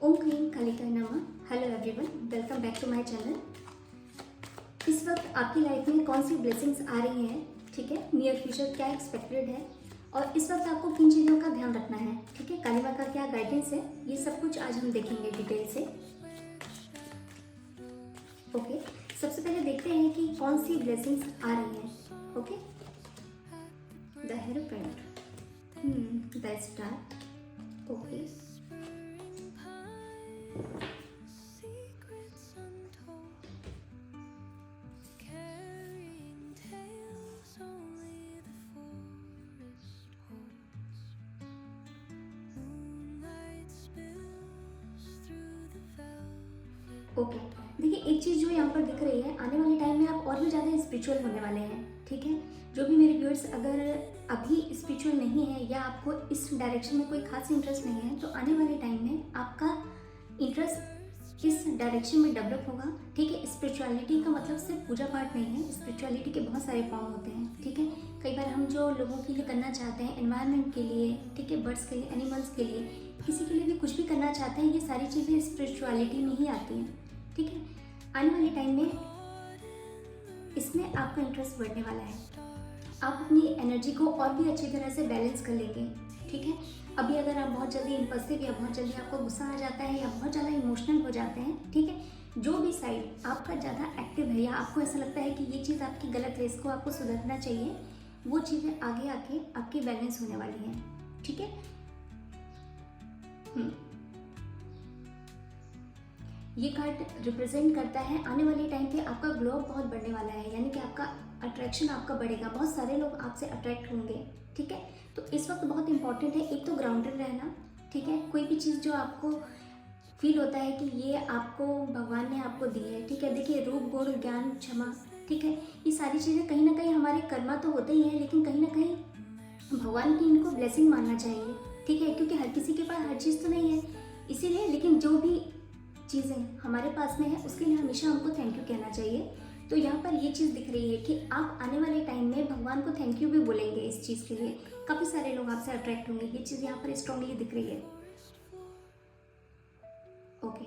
ओम क्लीम कालिकाय नमः। Hello everyone, welcome back to my channel. इस वक्त आपकी लाइफ में कौन सी ब्लेसिंग्स आ रही हैं, ठीक है, नियर फ्यूचर क्या एक्सपेक्टेड है और इस वक्त आपको किन चीज़ों का ध्यान रखना है, ठीक है, काली माँ का क्या गाइडेंस है, ये सब कुछ आज हम देखेंगे डिटेल से। ओके, सबसे पहले देखते हैं कि कौन सी ब्लेसिंग्स आ रही हैं। Okay, the hierophant, the star. Okay, okay. देखिए, एक चीज़ जो यहाँ पर दिख रही है, आने वाले टाइम में आप और भी ज़्यादा स्पिरिचुअल होने वाले हैं, ठीक है। जो भी मेरे व्यूअर्स अगर अभी स्पिरिचुअल नहीं है या आपको इस डायरेक्शन में कोई खास इंटरेस्ट नहीं है, तो आने वाले टाइम में आपका इंटरेस्ट इस डायरेक्शन में डेवलप होगा, ठीक है। स्पिरिचुअलिटी का मतलब सिर्फ पूजा पाठ नहीं है, स्पिरिचुअलिटी के बहुत सारे फॉर्म होते हैं, ठीक है। कई बार हम जो लोगों के लिए करना चाहते हैं, एनवायरनमेंट के लिए, ठीक है, बर्ड्स के लिए, एनिमल्स के लिए, किसी के लिए भी कुछ भी करना चाहते हैं, ये सारी चीज़ें स्पिरिचुअलिटी में ही आती हैं, ठीक है। आने वाले टाइम में इसमें आपका इंटरेस्ट बढ़ने वाला है। आप अपनी एनर्जी को और भी अच्छी तरह से बैलेंस कर लेंगे, ठीक है। अभी अगर आप बहुत जल्दी इम्पल्सिव या बहुत जल्दी आपको गुस्सा आ जाता है या बहुत ज़्यादा इमोशनल हो जाते हैं, ठीक है, जो भी साइड आपका ज़्यादा एक्टिव है या आपको ऐसा लगता है कि ये चीज़ आपकी गलत है, इसको आपको सुधरना चाहिए, वो चीज़ें आगे आके आपकी बैलेंस होने वाली हैं, ठीक है। ये कार्ड रिप्रेजेंट करता है आने वाले टाइम पे आपका ग्लो अप बहुत बढ़ने वाला है, यानी कि आपका अट्रैक्शन आपका बढ़ेगा, बहुत सारे लोग आपसे अट्रैक्ट होंगे, ठीक है। तो इस वक्त बहुत इंपॉर्टेंट है एक तो ग्राउंडेड रहना, ठीक है। कोई भी चीज़ जो आपको फील होता है कि ये आपको भगवान ने आपको दी है, ठीक है। देखिए, रूप गुण ज्ञान क्षमा, ठीक है, ये सारी चीज़ें कहीं ना कहीं हमारे कर्मा तो होते ही हैं, लेकिन कहीं ना कहीं भगवान की इनको ब्लेसिंग मानना चाहिए, ठीक है, क्योंकि हर किसी के पास हर चीज़ तो नहीं है, इसीलिए। लेकिन जो भी चीज़ें हमारे पास में है उसके लिए हमेशा हमको थैंक यू कहना चाहिए। तो यहाँ पर ये चीज़ दिख रही है कि आप आने वाले टाइम में भगवान को थैंक यू भी बोलेंगे इस चीज़ के लिए, काफ़ी सारे लोग आपसे अट्रैक्ट होंगे, ये चीज़ यहाँ पर स्ट्रांगली दिख रही है। ओके,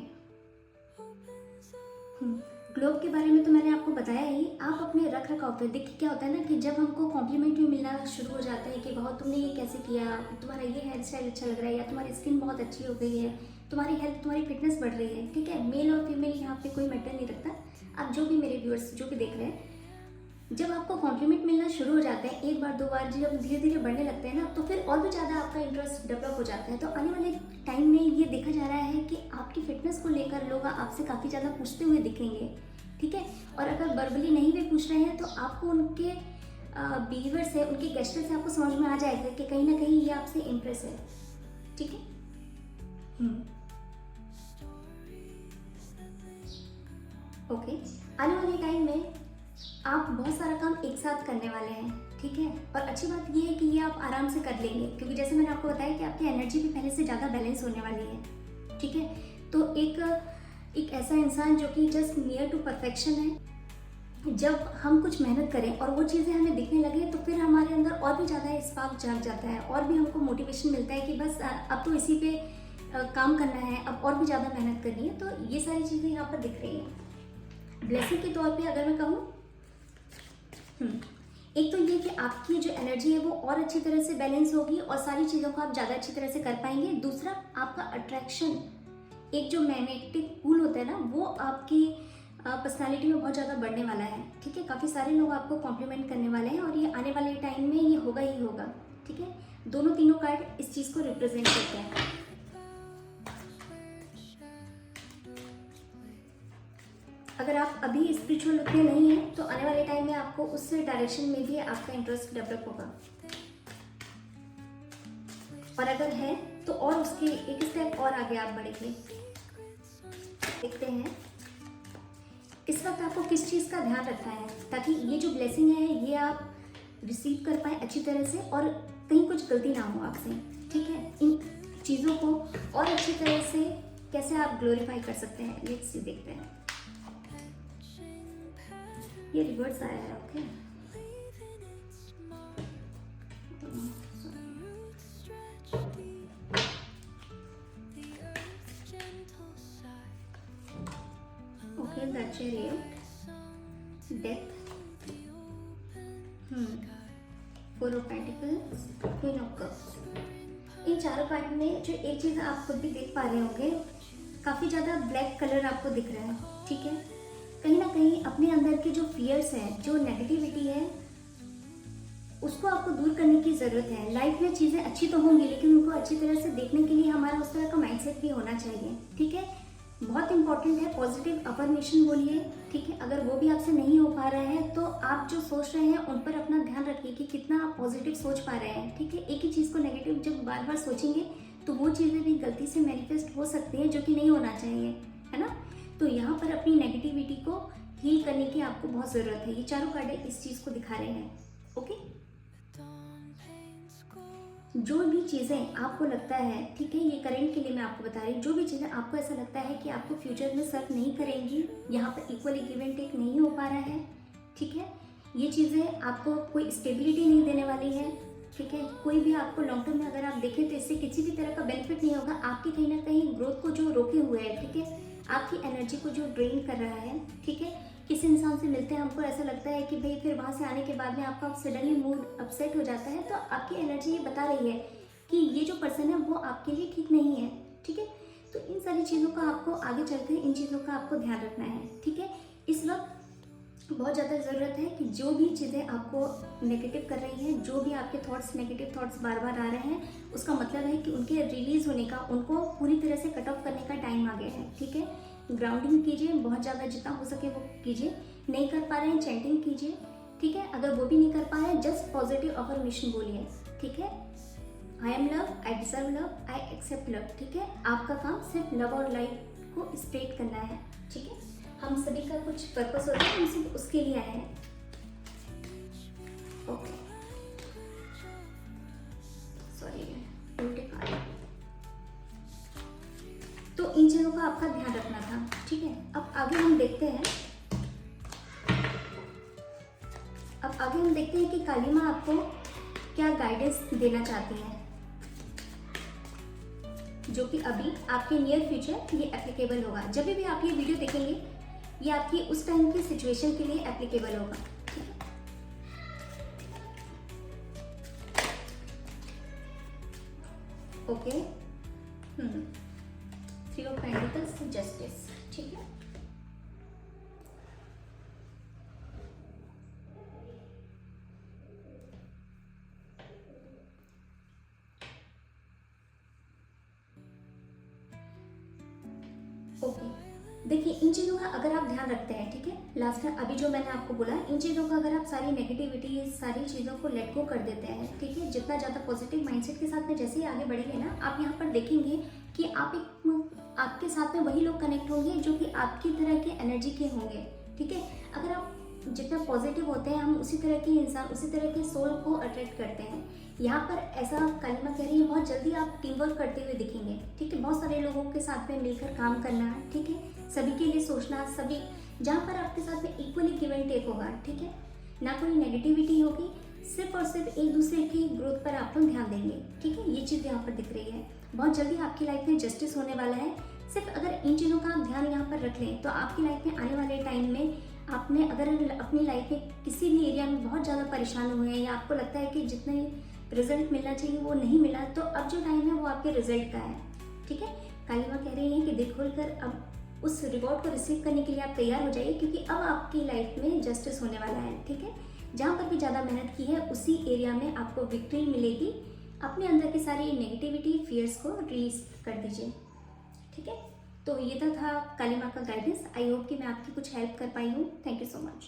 ग्लोब के बारे में तो मैंने आपको बताया ही। आप अपने रख रखाव पे देखिए, क्या होता है ना कि जब हमको कॉम्प्लीमेंट भी मिलना शुरू हो जाता है कि बहुत तुमने ये कैसे किया, तुम्हारा ये हेयर स्टाइल अच्छा लग रहा है, या तुम्हारी स्किन बहुत अच्छी हो गई है, तुम्हारी हेल्थ, तुम्हारी फिटनेस बढ़ रही है, ठीक है। मेल और फीमेल यहाँ पे कोई मैटर नहीं रखता। आप जो भी मेरे व्यूअर्स जो भी देख रहे हैं, जब आपको कॉम्प्लीमेंट मिलना शुरू हो जाते हैं, एक बार दो बार, जब धीरे धीरे बढ़ने लगते हैं ना, तो फिर और भी ज़्यादा आपका इंटरेस्ट डेवलप हो जाता है। तो आने वाले टाइम में ये देखा जा रहा है कि आपकी फिटनेस को लेकर लोग आपसे काफ़ी ज़्यादा पूछते हुए दिखेंगे, ठीक है। और अगर वर्बली नहीं भी पूछ रहे हैं तो आपको उनके बिहेवियर से, उनके गेस्चर से आपको समझ में आ जाएगा कि कहीं ना कहीं ये आपसे इम्प्रेस है, ठीक है। ओके, आने वाले टाइम में आप बहुत सारा काम एक साथ करने वाले हैं, ठीक है। और अच्छी बात ये है कि ये आप आराम से कर लेंगे, क्योंकि जैसे मैंने आपको बताया कि आपकी एनर्जी भी पहले से ज़्यादा बैलेंस होने वाली है, ठीक है। तो एक ऐसा इंसान जो कि जस्ट नियर टू परफेक्शन है, जब हम कुछ मेहनत करें और वो चीज़ें हमें दिखने लगे तो फिर हमारे अंदर और भी ज़्यादा स्पार्क जाग जाता है और भी हमको मोटिवेशन मिलता है कि बस अब तो इसी पे काम करना है, अब और भी ज़्यादा मेहनत करनी है। तो ये सारी चीज़ें यहाँ पर दिख रही हैं। ब्लेसिंग के तौर पे अगर मैं कहूँ, एक तो ये कि आपकी जो एनर्जी है वो और अच्छी तरह से बैलेंस होगी और सारी चीज़ों को आप ज़्यादा अच्छी तरह से कर पाएंगे। दूसरा, आपका अट्रैक्शन, एक जो मैग्नेटिक पुल होता है ना, वो आपकी पर्सनालिटी में बहुत ज़्यादा बढ़ने वाला है, ठीक है। काफ़ी सारे लोग आपको कॉम्प्लीमेंट करने वाले हैं और ये आने वाले टाइम में ये होगा ही होगा, ठीक है। दोनों तीनों कार्ड इस चीज़ को रिप्रेजेंट करते हैं। अगर आप अभी स्पिरिचुअल उतने नहीं हैं तो आने वाले टाइम में आपको उस डायरेक्शन में भी आपका इंटरेस्ट डेवलप होगा, और अगर है तो और उसके एक स्टेप और आगे आप बढ़ेंगे। देखते हैं इस वक्त आपको किस चीज़ का ध्यान रखना है ताकि ये जो ब्लेसिंग है ये आप रिसीव कर पाए अच्छी तरह से और कहीं कुछ गलती ना हो आपसे, ठीक है। इन चीज़ों को और अच्छी तरह से कैसे आप ग्लोरीफाई कर सकते हैं, लेट्स सी, देखते हैं। ये रिवर्स आया है, okay. The chariot, death, four of pentacles, queen of cups. इन चारों कार्ड में जो एक चीज़ आप खुद भी देख पा रहे होंगे, काफ़ी ज़्यादा ब्लैक कलर आपको दिख रहा है, ठीक है। कहीं ना कहीं अपने अंदर के जो फियर्स हैं, जो नेगेटिविटी है, उसको आपको दूर करने की ज़रूरत है। लाइफ में चीज़ें अच्छी तो होंगी, लेकिन उनको अच्छी तरह से देखने के लिए हमारा उस तरह का माइंडसेट भी होना चाहिए, ठीक है। बहुत इंपॉर्टेंट है, पॉजिटिव अफर्मेशन बोलिए, ठीक है। अगर वो भी आपसे नहीं हो पा रहा है तो आप जो सोच रहे हैं उन पर अपना ध्यान रखिए कि कितना आप पॉजिटिव सोच पा रहे हैं, ठीक है। एक ही चीज़ को नेगेटिव जब बार बार सोचेंगे तो वो चीज़ें भी गलती से मैनिफेस्ट हो सकती हैं, जो कि नहीं होना चाहिए, है ना। तो यहाँ पर अपनी नेगेटिविटी को हील करने की आपको बहुत ज़रूरत है। ये चारों कार्ड इस चीज़ को दिखा रहे हैं, ओके। जो भी चीज़ें आपको लगता है, ठीक है, ये करेंट के लिए मैं आपको बता रही हूँ, जो भी चीज़ें आपको ऐसा लगता है कि आपको फ्यूचर में सर्व नहीं करेंगी, यहाँ पर इक्वली गिव एंड टेक नहीं हो पा रहा है, ठीक है। ये चीज़ें आपको कोई स्टेबिलिटी नहीं देने वाली है, ठीक है। कोई भी आपको लॉन्ग टर्म में अगर आप देखें तो इससे किसी भी तरह का बेनिफिट नहीं होगा। आपकी कहीं ना कहीं ग्रोथ को जो रोके हुए है, ठीक है, आपकी एनर्जी को जो ड्रेन कर रहा है, ठीक है। किसी इंसान से मिलते हैं, हमको ऐसा लगता है कि भाई फिर वहाँ से आने के बाद में आपका सडनली मूड अपसेट हो जाता है, तो आपकी एनर्जी ये बता रही है कि ये जो पर्सन है वो आपके लिए ठीक नहीं है, ठीक है। तो इन सारी चीज़ों का आपको आगे चलकर इन चीज़ों का आपको ध्यान रखना है, ठीक है। इस वक्त बहुत ज़्यादा ज़रूरत है कि जो भी चीज़ें आपको नेगेटिव कर रही हैं, जो भी आपके थॉट्स नेगेटिव थॉट्स बार बार आ रहे हैं, उसका मतलब है कि उनके रिलीज़ होने का, उनको पूरी तरह से कट ऑफ करने का टाइम आ गया है, ठीक है। ग्राउंडिंग कीजिए, बहुत ज़्यादा जितना हो सके वो कीजिए। नहीं कर पा रहे हैं, चैंटिंग कीजिए, ठीक है। अगर वो भी नहीं कर पा रहे हैं, जस्ट पॉजिटिव अफर्मेशन बोलिए, ठीक है। I am love, I deserve love, I accept love, ठीक है। आपका काम सिर्फ लव और लाइट को स्प्रेड करना है, ठीक है। हम सभी का कुछ पर्पस होता है, हम सिर्फ उसके लिए आए हैं, ओके। सॉरी, उल्टे कार्ड। तो इन चीज़ों का आपका ध्यान रखना था, ठीक है। अब आगे हम देखते हैं, कि काली माँ आपको क्या गाइडेंस देना चाहती है, जो कि अभी आपके नियर फ्यूचर ये एप्लीकेबल होगा। जब भी आप ये वीडियो देखेंगे, ये आपकी उस टाइम की सिचुएशन के लिए एप्लीकेबल होगा, ठीक है। Okay, three of pentacles, justice, ठीक है। ओके, देखिए इन चीज़ों का अगर आप ध्यान रखते हैं, ठीक है, लास्ट टाइम अभी जो मैंने आपको बोला, इन चीज़ों का अगर आप सारी नेगेटिविटी, सारी चीज़ों को लेट गो कर देते हैं, ठीक है, जितना ज़्यादा पॉजिटिव माइंडसेट के साथ में जैसे ही आगे बढ़ेंगे ना, आप यहाँ पर देखेंगे कि आपके साथ में वही लोग कनेक्ट होंगे जो कि आपकी तरह के एनर्जी के होंगे, ठीक है। अगर आप जितना पॉजिटिव होते हैं, हम उसी तरह के इंसान, उसी तरह के सोल को अट्रैक्ट करते हैं। यहाँ पर ऐसा काली माँ कह रही है, बहुत जल्दी आप टीम वर्क करते हुए दिखेंगे, ठीक है। बहुत सारे लोगों के साथ में मिलकर काम करना, ठीक है, सभी के लिए सोचना, सभी जहाँ पर आपके साथ में इक्वली गिव एंड टेक होगा, ठीक है। ना कोई नेगेटिविटी होगी, सिर्फ और सिर्फ एक दूसरे की ग्रोथ पर आप लोग ध्यान देंगे, ठीक है। ये चीज़ यहाँ पर दिख रही है। बहुत जल्दी आपकी लाइफ में जस्टिस होने वाला है। सिर्फ अगर इन चीज़ों का आप ध्यान यहाँ पर रख लें तो आपकी लाइफ में आने वाले टाइम में, आपने अगर अपनी लाइफ में किसी भी एरिया में बहुत ज़्यादा परेशान हुए हैं, या आपको लगता है कि जितने रिजल्ट मिलना चाहिए वो नहीं मिला, तो अब जो टाइम है वो आपके रिजल्ट का है, ठीक है। काली माँ कह रही है कि दिल खोलकर अब उस रिवॉर्ड को रिसीव करने के लिए आप तैयार हो जाइए, क्योंकि अब आपकी लाइफ में जस्टिस होने वाला है, ठीक है। जहाँ पर भी ज़्यादा मेहनत की है उसी एरिया में आपको विक्ट्री मिलेगी। अपने अंदर की सारी नेगेटिविटी, फियर्स को रिलीज कर दीजिए, ठीक है। तो ये था काली माँ का गाइडेंस। आई होप कि मैं आपकी कुछ हेल्प कर पाई हूँ। Thank you so much.